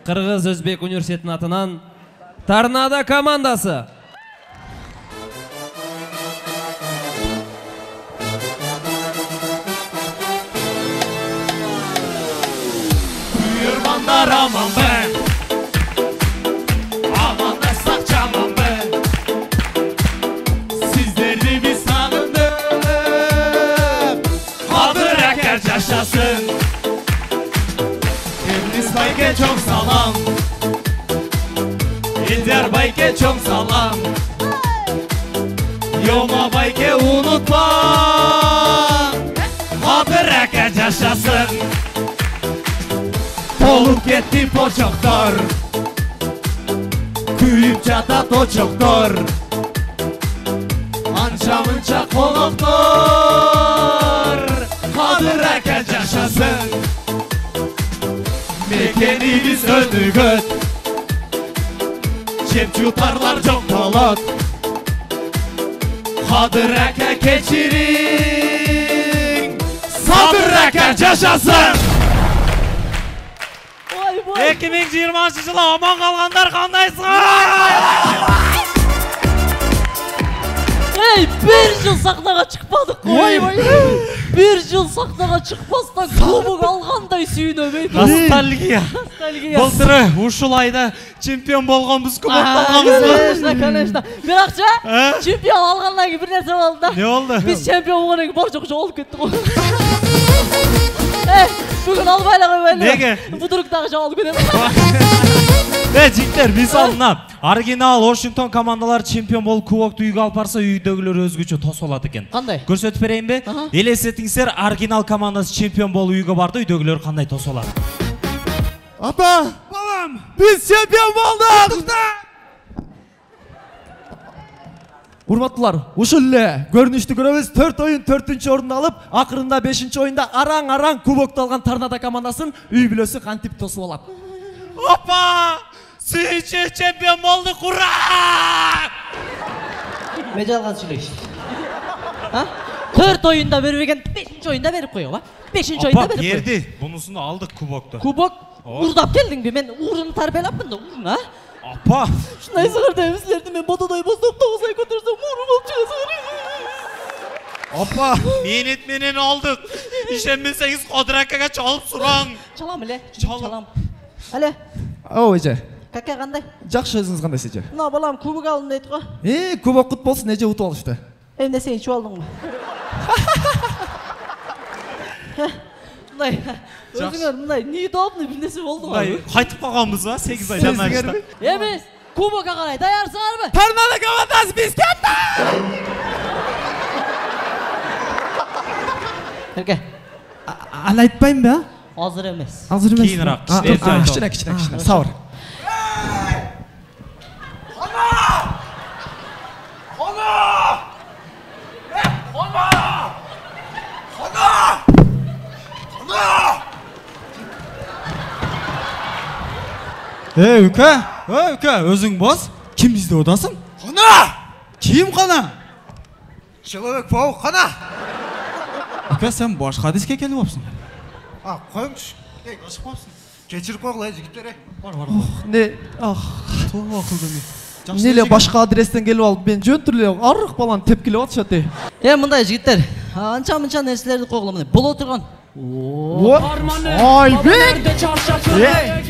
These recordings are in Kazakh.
Кыргыз Өзбек университетinin атынан Торнадо командасы. Buyurmanlar aman be, aman da sakçaman be. Sizleri bir sanındım, Kadir Eker yaşasın. Emlis Bayke çok salam, İlder Bayke çok salam. Yoma Bayke unutma, Kadir Eker yaşasın. Olup gitti poçoktor, kuyup çata toçoktor. Anca mınca konuktor, Kadir Eker yaşasın. Mekenimiz öldü göt, cep yutarlar çok polot. Kadir Eker keçirin, Kadir Eker yaşasın. 2020 жылы аман қалғандар қандайсыңдар? Ey, bir yıl sahnaga çıkmadık. Bir yıl sahnaga çıkmazdan kubok alğanday sүйүнөм. Ностальгия. Былтыры ушул айда чемпион болгонбуз, кубок алганбыз. Конечно. Бирокча чемпион алгандан кийин бир нерсе болду да. Не болду? Биз чемпион болгондон кийин борчок жоголуп кеттик го. Bugün albayla koymayla. Nege? Buduruktağı жоголуп кетем. Жигиттер, мисалына оригинал Washington командалары чемпион болуп кубокту үйгө алып барса, үйдөгүлөр өзгөчө тосолот экен. Кандай? Көрсөтүп берейинби? Элестетиңиздер, оригинал командасы чемпион болуп үйгө барды, үйдөгүлөр кандай тосолот? Ата! Балам! Биз чемпион болдук! Урматтуулар, ушул эле көрүнүштү көрөбүз. 4 оюн 4-орунду алып, акырында 5-оюнда араң кубокту алган Торнадо командасын үй бүлөсү кантип тосуп алат. Опа! Сүйчү чемпион болдук, ура! Мен жалган сүйлөйсүң. 4 oyunda бербеген, 5 oyunda берип коёбу? 5 oyunda берип коёбу? Берди, бунусун алдык кубокту. Кубок урдап келдиңби? Мен уруну тарбиялапмын да, урун, Апа! Шундай сыгыр дейм, силерди мен ботодой боздоп 9 ай көтөрсөм, урун болуп чыгасыңар. Апа, менет менен алдык. Ишенбесеңиз Кадыр акага чалып сураң. Чалам эле, чалам. Але. О, эже. Кака кандай? Жакшы, өзүңүз кандайсыз, эже? Мына балам кубок алдым дейт го. Кубок кут болсун, эже утуп алышты. Эмне сен ичип алдыңбы? Мындай, өзүңөр мындай неудобный бир нерсе болду го. Кайтып калганбыз ба? 8 ай жанагышта. Эмес, кубокко карай даярсыңарбы? Торнадо командасы биз кетти! Эрке. Аны айтпайм ба? Азыр эмес. Азыр эмес. Кийинирээк, кичине. Сабыр. Үкө, өзүң бос. Ким издеп атасың? Кана! Ким кана? Человек-паук кана! Үкө, сен башка диске келип апсың. Коюңчу. Ашыкпапсың. Кечирип койгула, жигиттер. Бар. Не, Тоо акылдуу. Неле башка адрестен келип алып, мен жөнтүрлө арык баланы тепкилеп атышат. Мындай жигиттер, анча-мынча нерселерди койгула, мына боло турган. Айбек!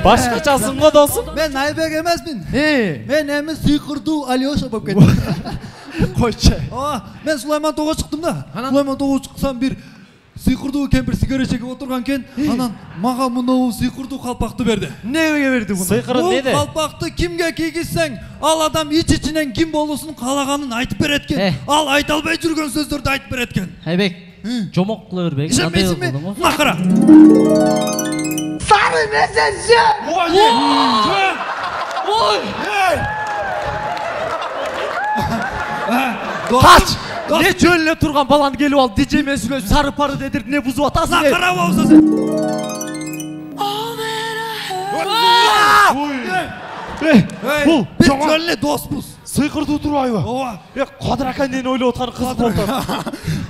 Башкачасын го досум. Мен Айбек эмесмин. Мен эми сыйкырдуу Алёша болуп кеттим. Койчу. Мен Сулайман тоого чыктым да. Сулайман тоого чыксам бир сыйкырдуу кемпир сигарет чегип отурган экен. Анан мага мынау сыйкырдуу калпакты берди. Неге берди буну? Сыйкырын Бул деди? калпакты кимге кийгизсең, ал адам ич-ичинен ким болуусун каалаганын айтып берет экен. Ал айта албай жүргөн сөздөрдү айтып берет экен. Айбек, жомок кыла бербей. Ишенбейсиңби? Мына кара. Сары месенчи! Ой! Kaç! Ne çölüne turgan balan gelip al DJ mesulü sarı parı dedir ne buzu atasın Mına kara bolsa sen. Bul! Biz çölüne dostmuz. Сыйкырды турбайбы? Ооба. Кадыр ака эмнени ойлоп атканы кызык болду.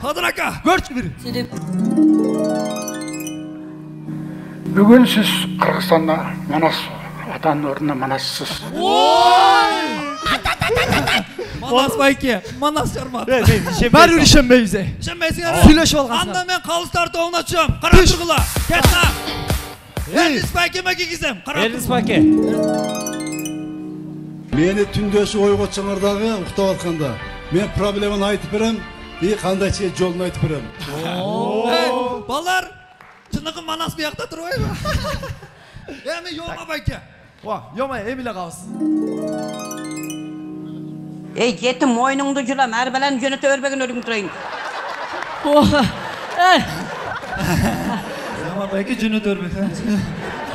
Кадыр ака. Көрчү бири. Бүгін сіз Қырғызстанда Манас атаның орнына манасыз. Манас байке, Манас жармат. Бәрі ишенбейбиз. Ишенбейсиңер. Сүйлөшүп алгансыңар. Анда мен калыстар тобуна чыгам. Кара тургула. Кетна. Элис байкеме кигизем. Кара. Элис байке. Мені түндөші ойға чыңырдағы ұқтап атқанда. Мен проблеманы айтып берем, қандай че жолын айтып берем. Балар, чынықы Манас бияқта тұрбай ба? Эми йома байке. Йома, эмиле кабыз. Ey yetim moynungdu julam, her belen jönete örбеген ölüm turayın. Yoma bayke jönete örбеген.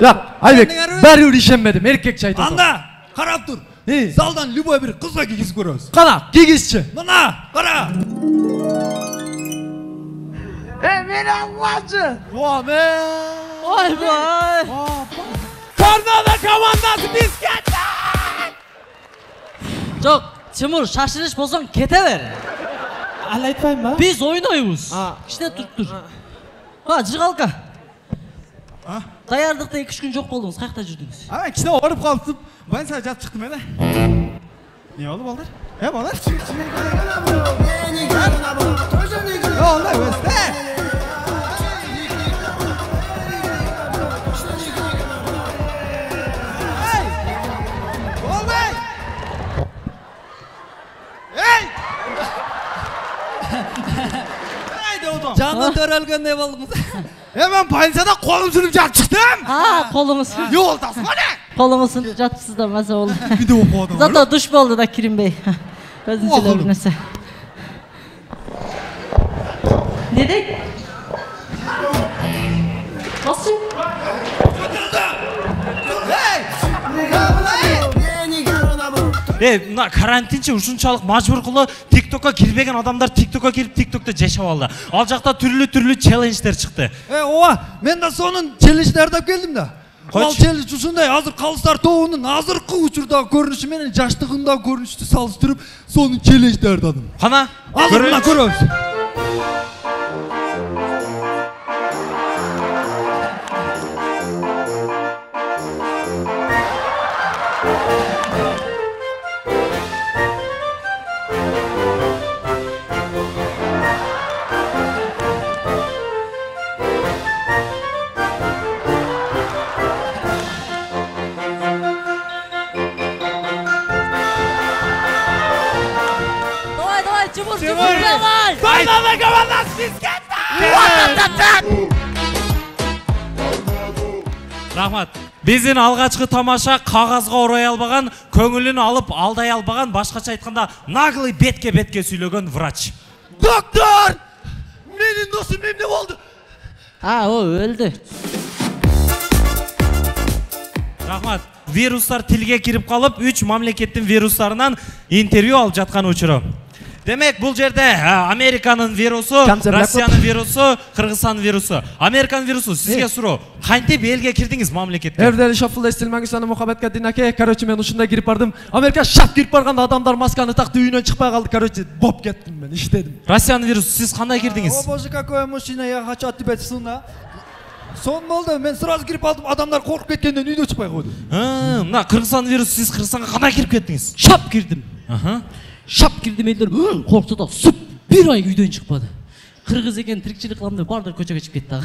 Ya, Aybek, bәрі ишенмедим, erkek çaydı. Анда, қарап тұр. Залдан любой bir қызға кигізіп көрөбүз. Қана, кигизчи. Мына, қара. Meni anlatsın. Vay be. Tornado komandası biz kettik. Жоқ, Timur şaşırış bolsоң kete ver. Al aytpayım mı? Biz oynuyoruz. İşte dur. Ha, Cıgalka. Dayardıkta 2-3 gün жоқ болдыңыз, қайақта жүрдіңіз? Ama kişine orup kalktım. Ben sana jat çıktım hele. Ne oldu baldır? He baldır? Ne oldu öste? Canlı törelgen ne oldunuz? Hemen paylaşada kolum sürüp jat çıktım. Ha, kolunuz. Yoldasın o ne? Kolunuzun жатсыз да маза болду. Bir de o adam. Зато душ болду да Кирим Бey. Өзүнчөлөр bir нерсе. Ne deyт? Nasıl? Мына карантинче ушунчалык мажбур кылып TikTok'ка кирбеген адамдар TikTok'ка кирип TikTok'та жашап алды. Ал жакта түрлүү челлендждер чыкты. Ова, мен de сонун челлендждерди алып келдим да. Ал челлендж ушундай, азыр калыстар тобунун азыркы учурдагы көрүнүшү менен жаштыгындагы көрүнүштү салыштырып, сонун челлендждерди алдым. Кана? Азыр мына көрөбүз. Давай, Тимур, давай! Tornado komandası biz kettik. Рахмат. Биздин алгачкы тамаша кагазга орой албаган, көңүлүн алып алдай албаган, башкача айтканда наглый бетке сүйлөгөн врач. Doktor! Benim dostum ne oldu? Ha, o öldü. Рахмат. Вирустар тилге кирип калып, 3 мамлекеттин вирустарынан интервью алып жаткан учуру. Демек, бул жерде Американын вирусу, Россиянын вирусу, Кыргызстандын вирусу. Американын вирусу, сизге суроо. Кантип элге кирдиңиз мамлекетке? Evdeli şafıl estilmeni sana muhabbet dinake. Karoçi ben uçunda girip bardım. Amerika şap girip barganda adamlar maskanı taktı, үйүнөн çıkmaya kaldı. Karoçi bop kettim ben, işledim. Россиянын вирусу, сиз кандай кирдиңиз? О боже, какой мужчина, я хочу от тебя сына. Сон болду, мен сразу кирип алдым, адамдар коркуп кеткенден үйдө чыкпай койду. Мына Кыргызстандын вирусу, сиз Кыргызстанга кандай кирип кеттиңиз? Şap girdim. Şap girdim elder. Korktu da süp bir ay үйдөн çıkmadı. Kırgız eken tirikçilik kılamdı, bardır köçöge çıkıp ketти.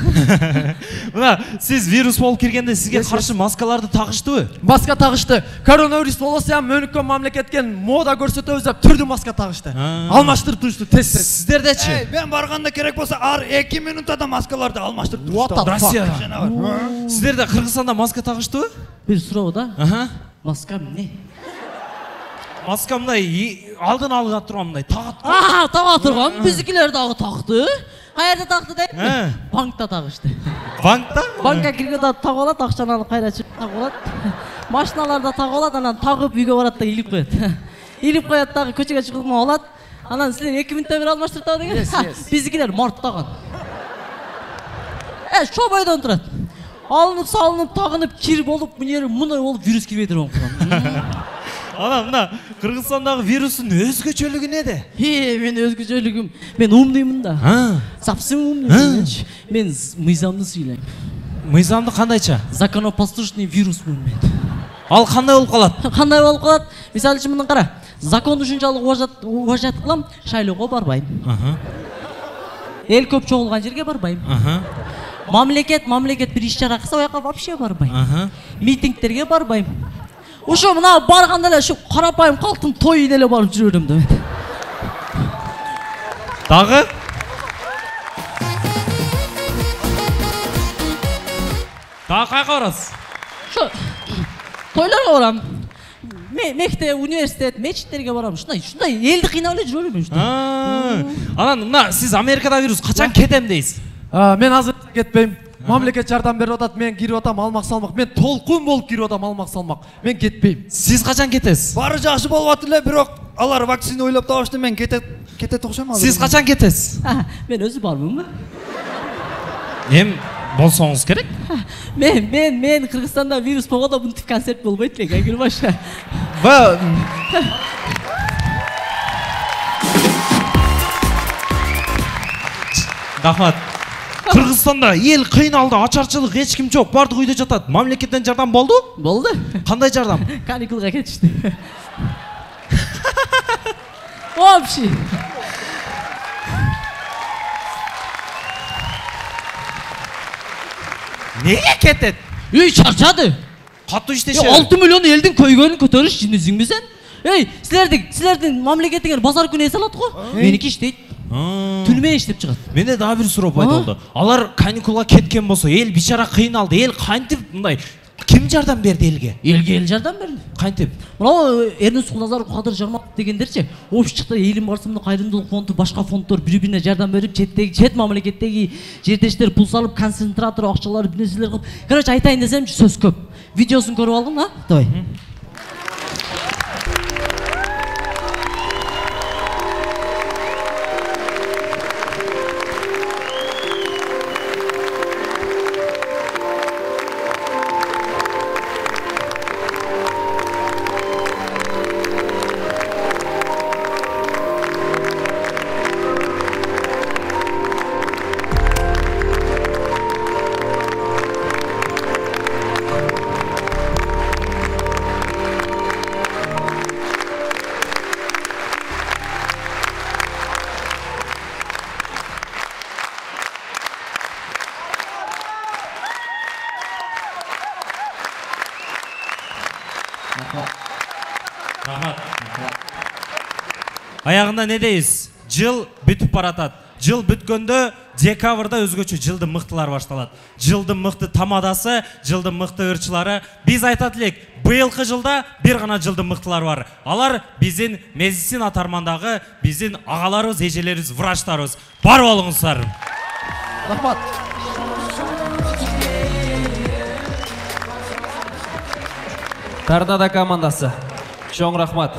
Мына сиз вирус болуп киргенде сизге каршы маскаларды тагыштыбы? Maska takıştı. Koronavirüs olsa ya mönükön mamleketken moda görsetөбүз деп türlü maska takıştı. Almaştırıp duruştu test. Сиздердечи? Ben барганда керек болса ар 2 минутада маскаларды алмаштырып What the Россия. fuck? Сиздерде Кыргызстанда маска тагыштыбы? Bir sürü da. Аха. Maskam ne? Маска мындай алдын алып турган мындай тагат. Aha, tağa turgan bizimkiler dağı taktı. Hayırda taktı değil mi? Bankta takıştı. Bankta? Banka kirgende tak olat, akçanı alıp kayra çıkıp tak olat. Maşinalarda tak olat, anan takıp үйгө барат да илип коет. İlip koyat dağı köçüge çıkılma olat. Anan sizler 2 minutta bir almıştır tağı деген. Bizimkiler marttağın. Şu boydan turat. Alınıp salınıp tağınıp kirip olup mınay olup virüs kirip ediyor. Ana mына Кыргызстандагы вирустун өзгөчөлүгү неде? Men özgücölügüm. Ben umduyum da. Sapsın umduyum. Men mıyzamlı söyleyeyim. Мыйзамды кандайча? Законопослушный virusмун men. Ал кандай болуп калат? Кандай болуп калат? Мисалы үчүн мындан кара. Закон ушунчалык уважать кылам, шайлоого барбайм. Эл көп чогулган жерге барбайм. Мамлекет бир иш чара кылса, аяка вообще барбайм. Митингтерге барбайм. Ошо мына барганда эле ушу карапайым калктын тойуна эле барып жүрө берем да. Дагы? Дагы кайга барасыз? Ошо тойлорго барам. Мектеп, университет, мечиттерге барам. Ушундай элди кыйнап эле жүрө берем. Анан мына сиз Америкада жүрүз, качан кетем дейсиз? Мен азыр кетпейм. Мамлекет жардам берип атат, мен кирип атам алмак салмак. Мен толкун болуп кирип атам алмак салмак. Мен кетпейм. Сиз качан кетесиз? Бары жакшы болуп атат эле, бирок алар вакцина ойлоп табышты, мен кетет окшойм азыр. Сиз качан кетесиз? Мен өзү бармынбы? Эм болсоңуз керек. Мен Кыргызстанда вирус болгондо мынтип концерт болбойт элек, айгырбашы. Рахмат. Кыргызстанда эл кыйналды, ачарчылык эч ким жок, бардык үйдө жатат. Мамлекеттен жардам болду? Болду. Кандай жардам? Каникулга кетишти. Вообще. Неге кетет? Үй чарчады. Катуу иштешет. 6 миллион элдин көйгөнүн көтөрүш жинизиңби сен? Силердин мамлекетиңер базар күнү эс алат го? Меники иштейт. Түнүмө иштеп чыгат. Менде дагы бир суроо пайда болду. Алар каникулга кеткен болсо, эл бичара кыйналды. Эл кантип мындай ким жардам берди элге? Элге эл жардам берди. Кантип? Мына Эрнес Кулназаров, Кадыр Жарматов дегендерчи, общичикта элим барсымды кайрымдуулук фонду, башка фонддор бири-бирине жардам берип, чет мамлекеттеги жердештер пул салып, концентратор акчалар, бир нерселер кылып. Короче, айтайын десемчи сөз көп. Видеосун көрүп алдың, а? Давай. Аягында не дейсиз? Жыл бүтүп баратат. Жыл бүткөндө декабрда өзгөчө жылдын мыктылары башталат. Жылдын мыкты тамадасы, жылдын мыкты ырчылары. Биз айтат элек, быйылкы жылда бир гана жылдын мыктылары бар. Алар биздин медицина тармандагы биздин агаларыбыз, эжелерибиз, врачтарыбыз. Бар болуңуздар. Рахмат. Торнадо командасы. Чоң рахмат.